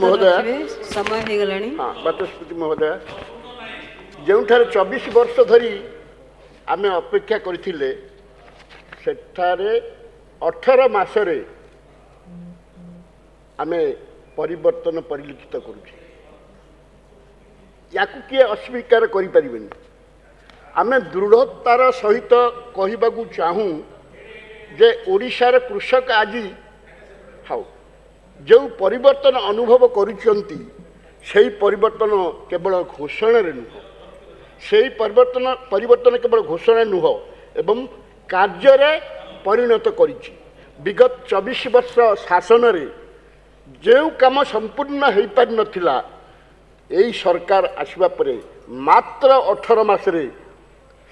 महोदय समय हो गलानी। हाँ बाचस्पति महोदय जो 24 वर्ष धरी आम अपेक्षा करथिले सेठारे 18 मासरे आम परिवर्तन परिलक्षित करुचे या किए अस्वीकार करें आम दृढ़तार सहित कहवाकू चाहूँ जे ओडिशार कृषक आज हाँ जो परिवर्तन अनुभव करुचंती से परिवर्तन केवल घोषणा नुह से परिवर्तन केवल घोषणा नुह एवं कार्य परिणत करिछि। विगत 24 वर्ष शासन रे जो काम संपूर्ण हो पार नथिला यही सरकार आसवा परे मात्र 18 मासरे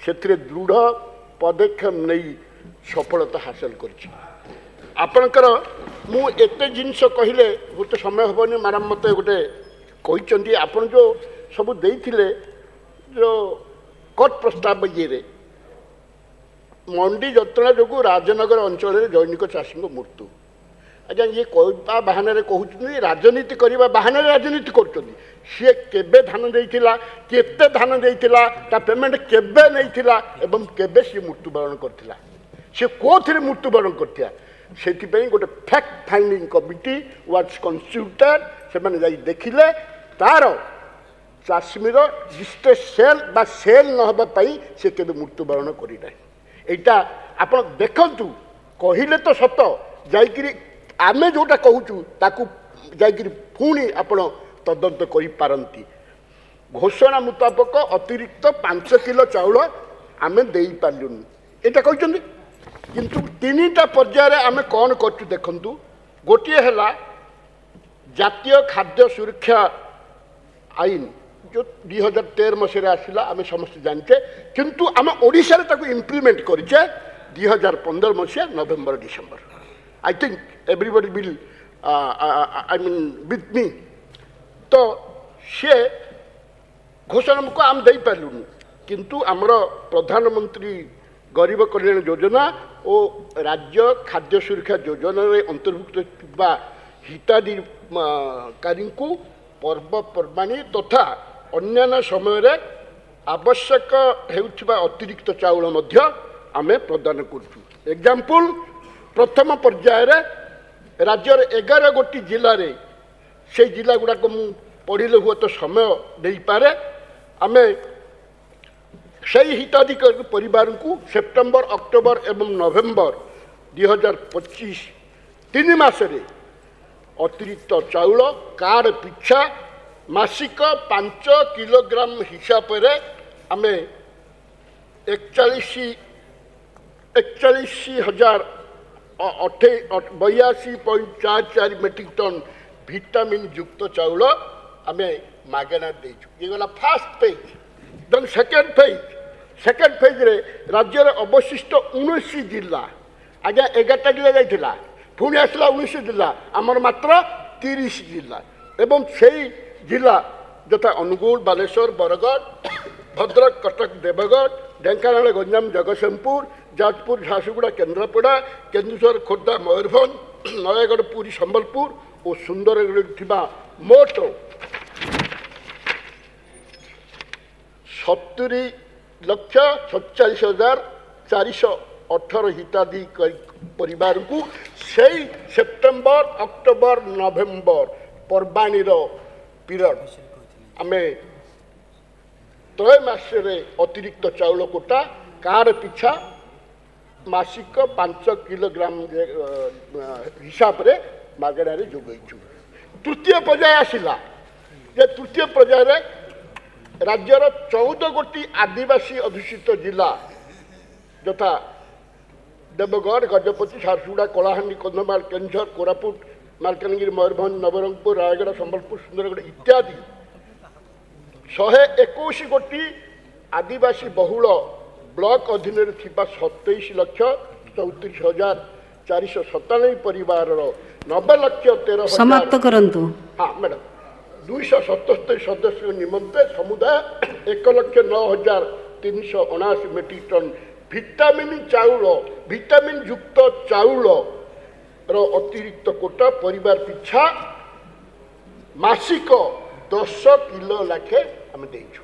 से दृढ़ पदक्षेप नहीं सफलता हासिल करिछि। आपणकर मु एते जिनस कहले गोटे समय हेनी मैडम मत गोटे कहते आपन जो सब देथिले जो कट प्रस्ताव ये मंडी जत्रा जो राजनगर अंचल दैनिक चाषी मृत्यु आज्ञा ये कहवा बाहाना कहते राजनीति करने बाहाना राजनीति कर सी केबे धान देइथिला केते धान देइथिला ता पेमेंट केबे नैथिला एवं केबे सी मृत्युवरण करथिला सी कोथिरे मृत्युवरण करथिया से गोटे फैक्ट फाइंडिंग कमिटी वाज कन्स्टिट्यूटेड से माने देखिले तार चाषीर डिस्ट्रेस सेल बा सेल नहबाई से केबे मृत्युवरण करना यहाँ आप देखु कहले तो सत जाकि आम जोटा कहूँ ताकू जाकि पुणी आपण तदंत करती घोषणा मुताबक अतिरिक्त 5 किलो चाउल आम दे पार्लुनी यहाँ कहते किंतु 3टा पर्यायर आम कौन कर देखु गोटे है जातीय खाद्य सुरक्षा आईन जो 2013 मसीह आसला आम समस्त जानते किंतु आम ओडिशा इम्प्लीमेंट करें 2015 मसीहा November December I think everybody will I mean with me तो सी घोषणा को आम दे पार्लुनी किंतु आमर प्रधानमंत्री गरीब कल्याण योजना और राज्य खाद्य सुरक्षा योजना अंतर्भुक्त हिताधिकारी को पर्वपर्वाणी तथा अन्य समय आवश्यक होउथिबा अतिरिक्त चाउल आमे प्रदान करूँ। एग्जाम्पल प्रथम पर्याय राज्यर 11 गोटी जिले में से जिला गुड़ाक पढ़ले हुए तो समय नहीं पारे आमे से हिताधिकारी परिवार को सेप्टेम्बर अक्टोबर एवं नवेम्बर 2025 3 मासरे अतिरिक्त चाउल कार्ड पिछा मासिक 5 किलोग्राम हिसाब से आम 41,82.44 मेट्रिक टन विटामिन युक्त चाउल आम मागना देचु। ये गला first phase then second phase रे राज्यर अवशिष्ट 19 जिला आज्ञा 11टा जिला जाइथिला पुणी आसला 19 जिला आमर मात्र 30 जिला एवं से जिला यथा अनुगुल बालेश्वर बरगढ़ भद्रक कटक देवगढ़ ढेंकानाल गंजाम जगतसिंहपुर जाजपुर झारसुगुड़ा केन्द्रापड़ा केन्दुझर खोर्धा मयूरभंज नयागढ़ पुरी संबलपुर और सुंदरगढ़ थिबा मोट 70,47,418 हिताधिकारी परिवार को से सेप्टेम्बर अक्टोबर नवेम्बर पर्वाणीर पीरियड आम 3 मासरे अतिरिक्त चाउल कोटा कार पिछा मासिक 5 किलोग्राम हिसाब से मागणारे जोगैछु। तृतीय पर्याय आसला तृतीय पर्याय राज्यर 14 गोटी आदिवासी अधुषित जिला यथा देवगढ़ गजपति झारसुगुड़ा कलाहांडी कंधमाल केन्दुझर कोरापुट मालकानगिरी मयूरभंज नवरंगपुर रायगढ़ संबलपुर सुंदरगढ़ इत्यादि 121 गोटी आदिवासी बहुल ब्लॉक अधीन 27,34,497 परिवार 90,13,000 समाप्त करंतु। हाँ मैडम 277 सदस्य निमंते समुदाय 1,09,379 मेट्रिक टन विटामिन युक्त चाउल अतिरिक्त कोटा परिवार पिछा ମାସିକ 10 କିଲୋ ଲାଖେ ଆମେ ଦେଇଛୁ।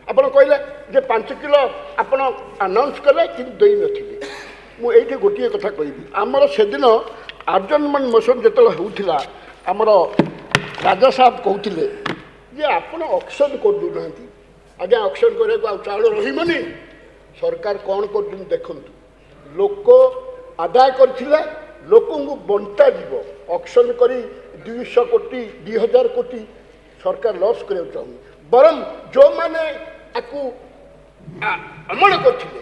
ଆପଣ କହିଲେ ଯେ 5 କିଲୋ ଆପଣ ଆନାଉନ୍ସ କଲେ କିନ୍ତୁ ଦେଇନଥିଲେ। ମୁଁ ଏଇଠି ଗୋଟିଏ କଥା କହିବି, ଆମର ସେଦିନ ଆଡଜର୍ନମେଣ୍ଟ ମୋସନ୍ ଯେତେବେଳେ ହେଉଥିଲା ଆମର ରାଜା ସାହେବ କହୁଥିଲେ ଯେ ଆପଣ ଅକ୍ସନ୍ କରିଦେଉନାହାନ୍ତି। ଆଜ୍ଞା ଅକ୍ସନ୍ କରିବାକୁ ଆଉ ଚାଉଳ ରହିବନି। ସରକାର କ'ଣ କରୁଛନ୍ତି ଦେଖନ୍ତୁ, ଲୋକ ଆଦାୟ କରିଥିଲେ ଲୋକଙ୍କୁ ବଣ୍ଟାଯିବ। ଅକ୍ସନ୍ କରି 200 କୋଟି 2000 କୋଟି ସରକାର ଲସ୍ କରିବାକୁ ଚାହୁଁନି, ବରଂ ଯେଉଁମାନେ ଆକୁ ଅମଳ କରିଥିଲେ,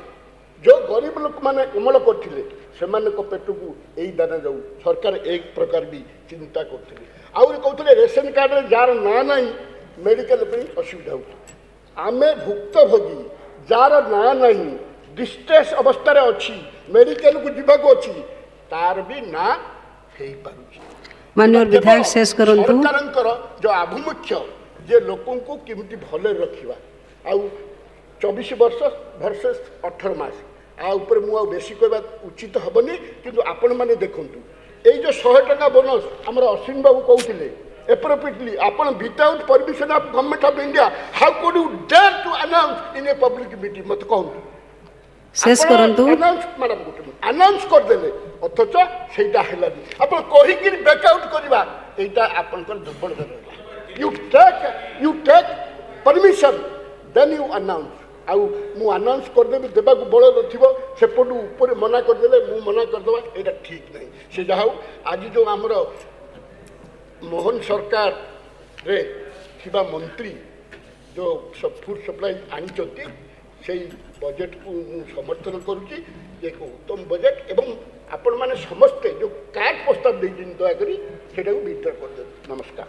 ଯେଉଁ ଗରିବ ଲୋକମାନେ ଅମଳ କରିଥିଲେ ସେମାନଙ୍କ ପେଟକୁ ଏଇ ଦାନା ଯାଉ। ସରକାର ଏକ ପ୍ରକାର ବି ଚିନ୍ତା କରୁଥିଲେ। ଆହୁରି କହୁଥିଲେ ରେସନ୍ କାର୍ଡ଼ରେ ଯାହାର ନାଁ ନାହିଁ ମେଡ଼ିକାଲ ପାଇଁ ଅସୁବିଧା ହେଉଛି। ଆମେ ଭୁକ୍ତଭୋଗୀ ଯାହାର ନାଁ ନାହିଁ, ଡିଷ୍ଟ୍ରେସ୍ ଅବସ୍ଥାରେ ଅଛି, ମେଡ଼ିକାଲକୁ ଯିବାକୁ ଅଛି, ତାର ବି ନାଁ ହେଇପାରୁଛି। माननीय विधायक शेष करंतु। ସରକାରଙ୍କର ଯେଉଁ ଆଭିମୁଖ୍ୟ ଯେ ଲୋକଙ୍କୁ କେମିତି ଭଲରେ ରଖିବା, ଆଉ 24 ବର୍ଷ ଭର୍ସେସ୍ 18 ମାସ, ଆ ଉପରେ ମୁଁ ଆଉ ବେଶୀ କହିବା ଉଚିତ ହେବନି। କିନ୍ତୁ ଆପଣମାନେ ଦେଖନ୍ତୁ ଏଇ ଯେଉଁ 100 ଟଙ୍କା ବୋନସ୍ ଆମର ଅଶ୍ୱିନ ବାବୁ କହୁଥିଲେ appropriately, ଆପଣ without permission of government of India, how could you dare to announce in a public meeting? ମୋତେ କହନ୍ତୁ। शेष करंतु। ଆନାଉନ୍ସ କରିଦେଲେ ଅଥଚ ସେଇଟା ହେଲାନି। ଆପଣ କହିକିରି ବ୍ୟାକ୍ଆଉଟ୍ କରିବା ଏଇଟା ଆପଣଙ୍କର ଦୁର୍ବଳତା ରହିଲା। You take permission then you announce. ଆଉ ମୁଁ ଆନାଉନ୍ସ କରିଦେବି ଦେବାକୁ ବଳ ନଥିବ, ସେପଟୁ ଉପରେ ମନା କରିଦେଲେ ମୁଁ ମନା କରିଦେବା, ଏଇଟା ଠିକ୍ ନାହିଁ। ସେ ଯାହା ହଉ ଆଜି ଯେଉଁ ଆମର ମୋହନ ସରକାରରେ ଥିବା ମନ୍ତ୍ରୀ ଯେଉଁ ଫୁଡ୍ ସପ୍ଲାଇ ଆଣିଛନ୍ତି ସେଇ ବଜେଟକୁ ମୁଁ ସମର୍ଥନ କରୁଛି। ଏକ ଉତ୍ତମ ବଜେଟ୍ ଏବଂ ଆପଣମାନେ ସମସ୍ତେ ଯେଉଁ କାର୍ଡ଼ ପ୍ରସ୍ତାବ ଦେଇଛନ୍ତି ଦୟାକରି ସେଇଟାକୁ ବିଚାର କରିଦେବେ। ନମସ୍କାର।